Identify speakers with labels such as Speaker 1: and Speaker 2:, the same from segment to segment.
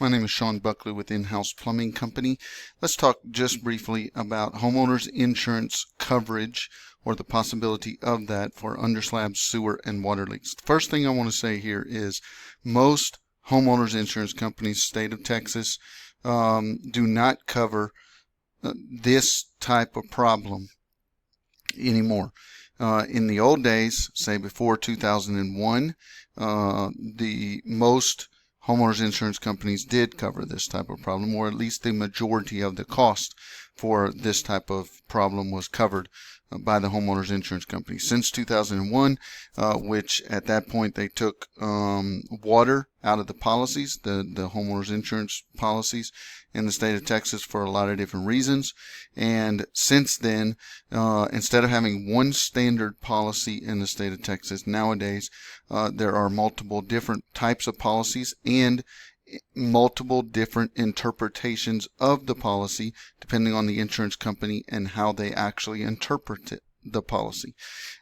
Speaker 1: My name is Sean Buckley with In-House Plumbing Company. Let's talk just briefly about homeowners insurance coverage, or the possibility of that, for underslab sewer and water leaks. The first thing I want to say here is most homeowners insurance companies, state of Texas, do not cover this type of problem anymore. In the old days, say before 2001, the most homeowners insurance companies did cover this type of problem, or at least the majority of the cost for this type of problem was covered by the homeowners insurance company. Since 2001, which at that point they took water out of the policies, the homeowners insurance policies in the state of Texas, for a lot of different reasons. And since then, instead of having one standard policy in the state of Texas, nowadays there are multiple different types of policies and multiple different interpretations of the policy depending on the insurance company and how they actually interpret the policy.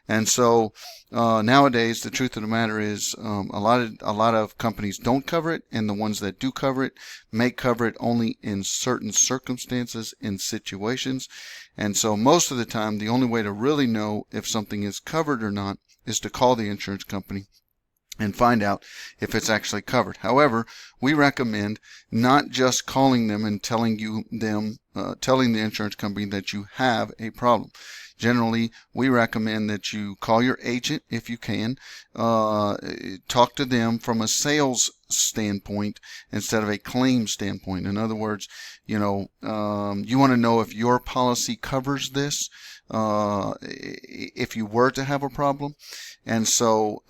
Speaker 1: And so nowadays the truth of the matter is a lot of companies don't cover it, and the ones that do cover it may cover it only in certain circumstances and situations. And so most of the time the only way to really know if something is covered or not is to call the insurance company and find out if it's actually covered. However, we recommend not just calling them and telling the insurance company that you have a problem. Generally, we recommend that you call your agent if you can, talk to them from a sales standpoint instead of a claim standpoint. In other words, you want to know if your policy covers this, if you were to have a problem. And so,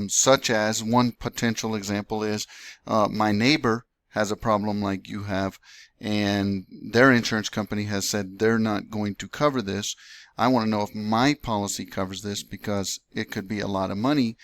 Speaker 1: such as one potential example is, my neighbor has a problem like you have, and their insurance company has said they're not going to cover this. I want to know if my policy covers this, because it could be a lot of money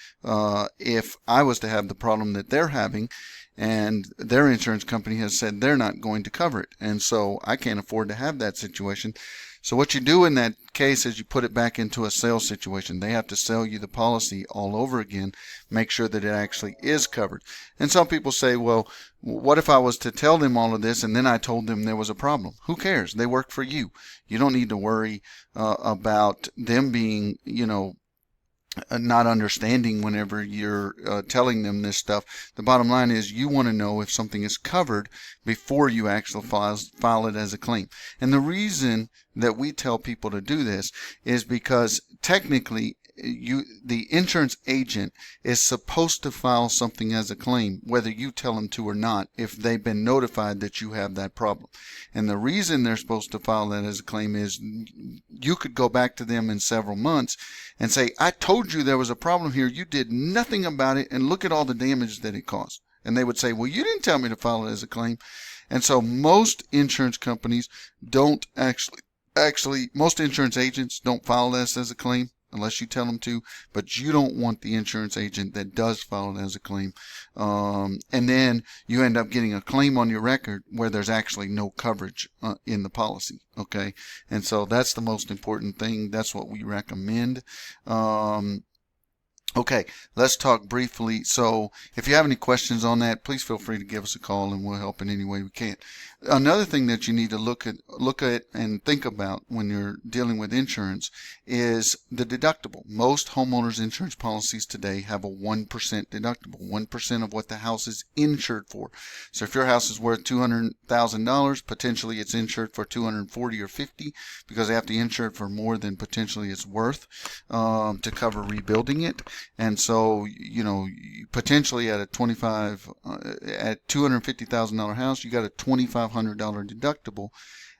Speaker 1: if I was to have the problem that they're having, and their insurance company has said they're not going to cover it. And so I can't afford to have that situation. So what you do in that case is you put it back into a sales situation. They have to sell you the policy all over again, make sure that it actually is covered. And some people say, well, what if I was to tell them all of this and then I told them there was a problem? Who cares? They work for you. You don't need to worry about them being, not understanding whenever you're telling them this stuff. The bottom line is you want to know if something is covered before you actually file it as a claim. And the reason that we tell people to do this is because technically the insurance agent is supposed to file something as a claim, whether you tell them to or not, if they've been notified that you have that problem. And the reason they're supposed to file that as a claim is you could go back to them in several months and say, I told you there was a problem here, you did nothing about it, and look at all the damage that it caused. And they would say, well, you didn't tell me to file it as a claim. And so most insurance companies don't most insurance agents don't file this as a claim unless you tell them to, but you don't want the insurance agent that does file it as a claim. And then you end up getting a claim on your record where there's actually no coverage in the policy. Okay. And so that's the most important thing. That's what we recommend. Okay, let's talk briefly. So if you have any questions on that, please feel free to give us a call and we'll help in any way we can. Another thing that you need to look at and think about when you're dealing with insurance is the deductible. Most homeowners insurance policies today have a 1% deductible, 1% of what the house is insured for. So if your house is worth $200,000, potentially it's insured for $240,000 or $250,000, because they have to insure it for more than potentially it's worth to cover rebuilding it. And so, potentially at a $250,000 house, you got a $2,500 deductible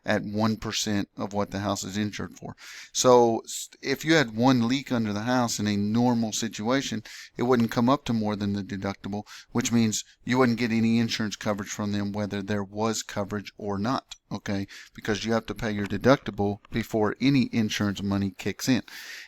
Speaker 1: at 1% of what the house is insured for. So if you had one leak under the house in a normal situation, it wouldn't come up to more than the deductible, which means you wouldn't get any insurance coverage from them whether there was coverage or not. Okay, because you have to pay your deductible before any insurance money kicks in.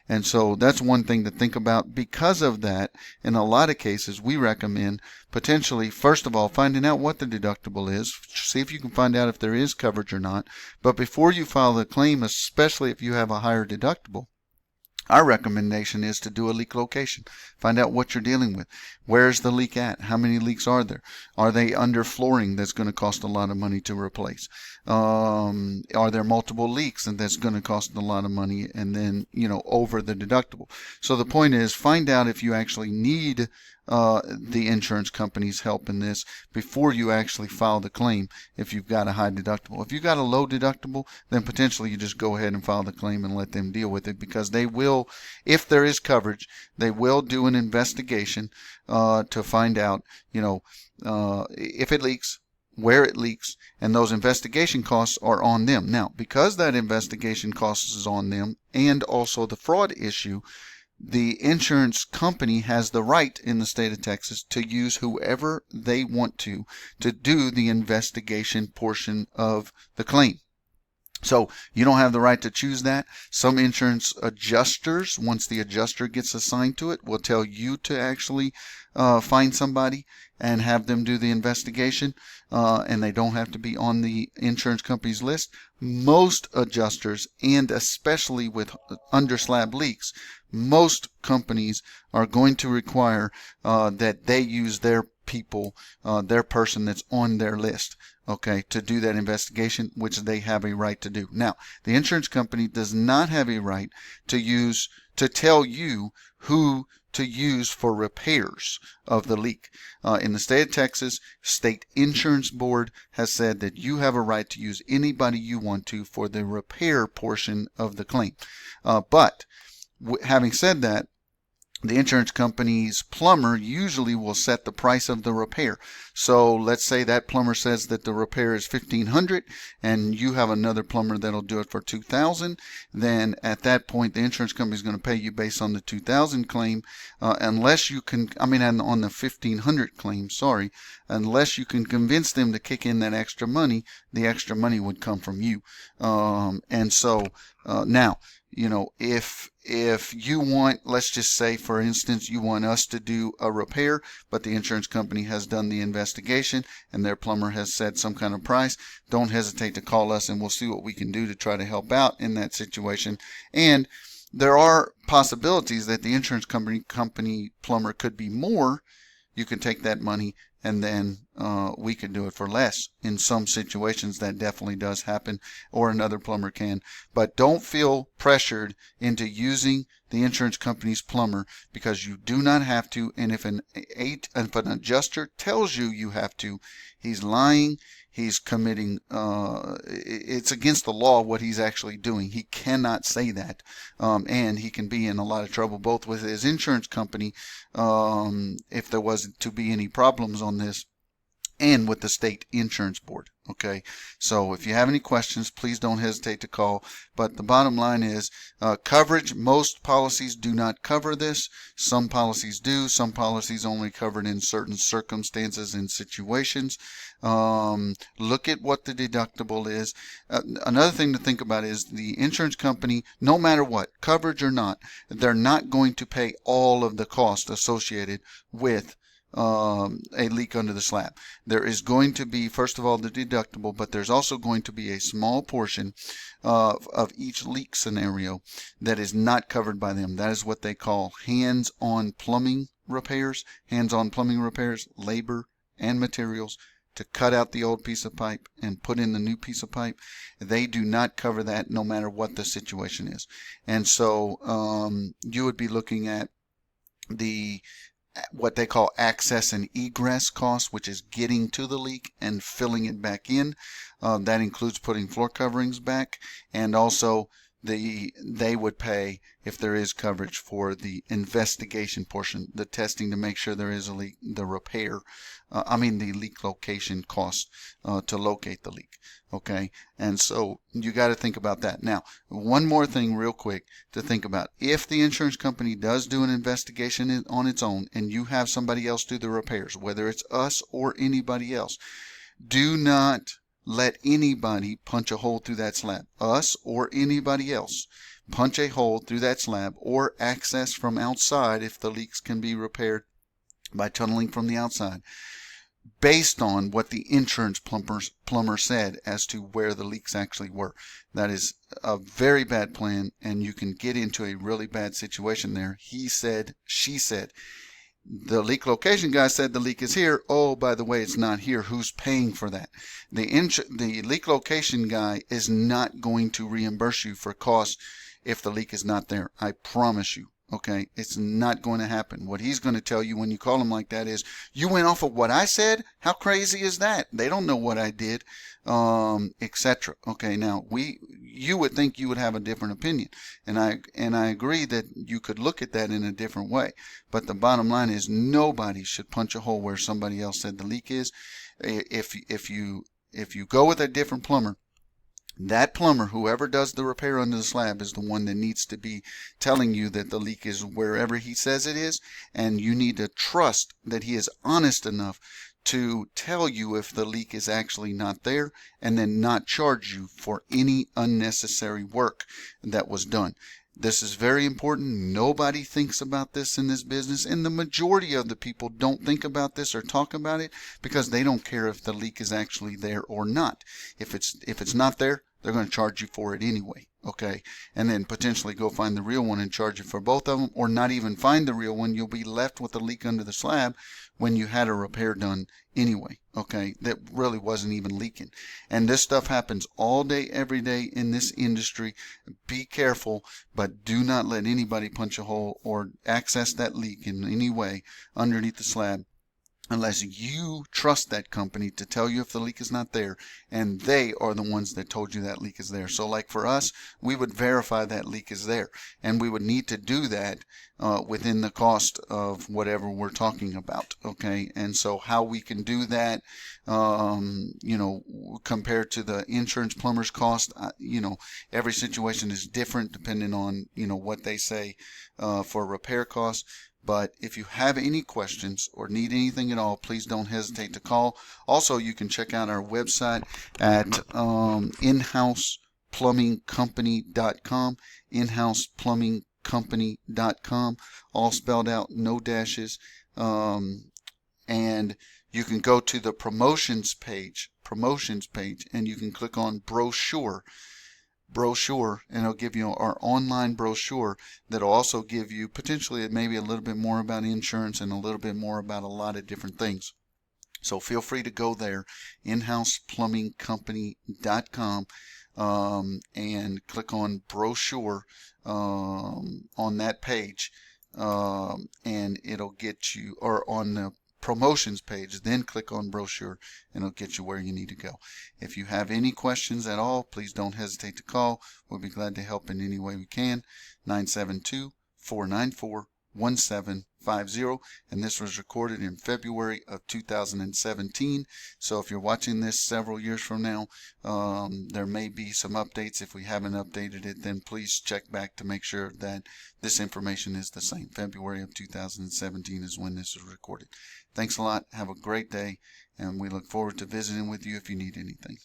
Speaker 1: And so that's one thing to think about. Because of that, in a lot of cases, we recommend potentially, first of all, finding out what the deductible is. See if you can find out if there is coverage or not. But before you file the claim, especially if you have a higher deductible, Our recommendation is to do a leak location. Find out what you're dealing with. Where's the leak at? How many leaks are there? Are they under flooring that's going to cost a lot of money to replace? Are there multiple leaks and that's going to cost a lot of money, and then, over the deductible? So the point is, find out if you actually need the insurance company's help in this before you actually file the claim. If you've got a high deductible, if you've got a low deductible, then potentially you just go ahead and file the claim and let them deal with it, because they will, if there is coverage, they will do an investigation to find out, if it leaks, where it leaks, and those investigation costs are on them. Now, because that investigation cost is on them, and also the fraud issue, the insurance company has the right in the state of Texas to use whoever they want to do the investigation portion of the claim. So you don't have the right to choose that. Some insurance adjusters, once the adjuster gets assigned to it, will tell you to actually find somebody and have them do the investigation, and they don't have to be on the insurance company's list. Most adjusters, and especially with under slab leaks, most companies are going to require that they use their people, their person that's on their list, okay, to do that investigation, which they have a right to do. Now, the insurance company does not have a right to tell you who to use for repairs of the leak. In the state of Texas, State Insurance Board has said that you have a right to use anybody you want to for the repair portion of the claim. But having said that, the insurance company's plumber usually will set the price of the repair. So let's say that plumber says that the repair is $1,500 and you have another plumber that'll do it for $2,000. Then at that point, the insurance company is going to pay you based on the $2,000 claim, unless you can, on the $1,500 claim, sorry, unless you can convince them to kick in that extra money. The extra money would come from you. Now, if you want, let's just say, for instance, you want us to do a repair, but the insurance company has done the investigation and their plumber has set some kind of price, don't hesitate to call us and we'll see what we can do to try to help out in that situation. And there are possibilities that the insurance company plumber could be more. You can take that money and then we could do it for less. In some situations that definitely does happen, or another plumber can. But don't feel pressured into using the insurance company's plumber, because you do not have to. And if an adjuster tells you have to, he's lying. He's committing, it's against the law what he's actually doing. He cannot say that, and he can be in a lot of trouble, both with his insurance company, if there was to be any problems on this, and with the state insurance board. Okay, so if you have any questions, please don't hesitate to call. But the bottom line is coverage. Most policies do not cover this. Some policies do. Some policies only cover it in certain circumstances and situations. Look at what the deductible is. Another thing to think about is the insurance company, no matter what, coverage or not, they're not going to pay all of the cost associated with a leak under the slab. There is going to be, first of all, the deductible, but there's also going to be a small portion of each leak scenario that is not covered by them. That is what they call hands-on plumbing repairs. Hands-on plumbing repairs, labor and materials to cut out the old piece of pipe and put in the new piece of pipe. They do not cover that no matter what the situation is. And so you would be looking at what they call access and egress costs, which is getting to the leak and filling it back in. That includes putting floor coverings back, and also they would pay, if there is coverage, for the investigation portion, the testing to make sure there is a leak, the repair, the leak location cost to locate the leak. Okay, and so you got to think about that. Now, one more thing real quick to think about. If the insurance company does do an investigation on its own and you have somebody else do the repairs, whether it's us or anybody else, do not let anybody punch a hole through that slab. Us or anybody else. Punch a hole through that slab or access from outside if the leaks can be repaired by tunneling from the outside. based on what the insurance plumber said as to where the leaks actually were. That is a very bad plan, and you can get into a really bad situation there. He said, she said. The leak location guy said the leak is here. Oh, by the way, it's not here. Who's paying for that? The leak location guy is not going to reimburse you for costs if the leak is not there. I promise you. Okay, it's not going to happen. What he's going to tell you when you call him like that is, you went off of what I said? How crazy is that? They don't know what I did, etc. Okay, now you would think you would have a different opinion, and I agree that you could look at that in a different way. But the bottom line is, nobody should punch a hole where somebody else said the leak is. If you go with a different plumber, that plumber, whoever does the repair under the slab, is the one that needs to be telling you that the leak is wherever he says it is, and you need to trust that he is honest enough to tell you if the leak is actually not there, and then not charge you for any unnecessary work that was done. This is very important. Nobody thinks about this in this business, and the majority of the people don't think about this or talk about it because they don't care if the leak is actually there or not. If it's not there, they're going to charge you for it anyway, okay? And then potentially go find the real one and charge you for both of them, or not even find the real one. You'll be left with a leak under the slab when you had a repair done anyway, okay? That really wasn't even leaking. And this stuff happens all day, every day in this industry. Be careful, but do not let anybody punch a hole or access that leak in any way underneath the slab unless you trust that company to tell you if the leak is not there, and they are the ones that told you that leak is there. So like for us, we would verify that leak is there, and we would need to do that within the cost of whatever we're talking about, okay? And so how we can do that, compared to the insurance plumber's cost, every situation is different depending on, what they say for repair costs. But if you have any questions or need anything at all, please don't hesitate to call. Also, you can check out our website at inhouseplumbingcompany.com, inhouseplumbingcompany.com, all spelled out, no dashes. And you can go to the promotions page, and you can click on brochure, and it'll give you our online brochure that'll also give you potentially maybe a little bit more about insurance and a little bit more about a lot of different things. So feel free to go there, inhouseplumbingcompany.com, and click on brochure on that page, and it'll get you, or on the promotions page, then click on brochure and it'll get you where you need to go. If you have any questions at all, please don't hesitate to call. We'll be glad to help in any way we can. 972-494-1750, and this was recorded in February of 2017. So if you're watching this several years from now, there may be some updates. If we haven't updated it, then please check back to make sure that this information is the same. February of 2017 is when this was recorded. Thanks a lot. Have a great day, and we look forward to visiting with you if you need anything.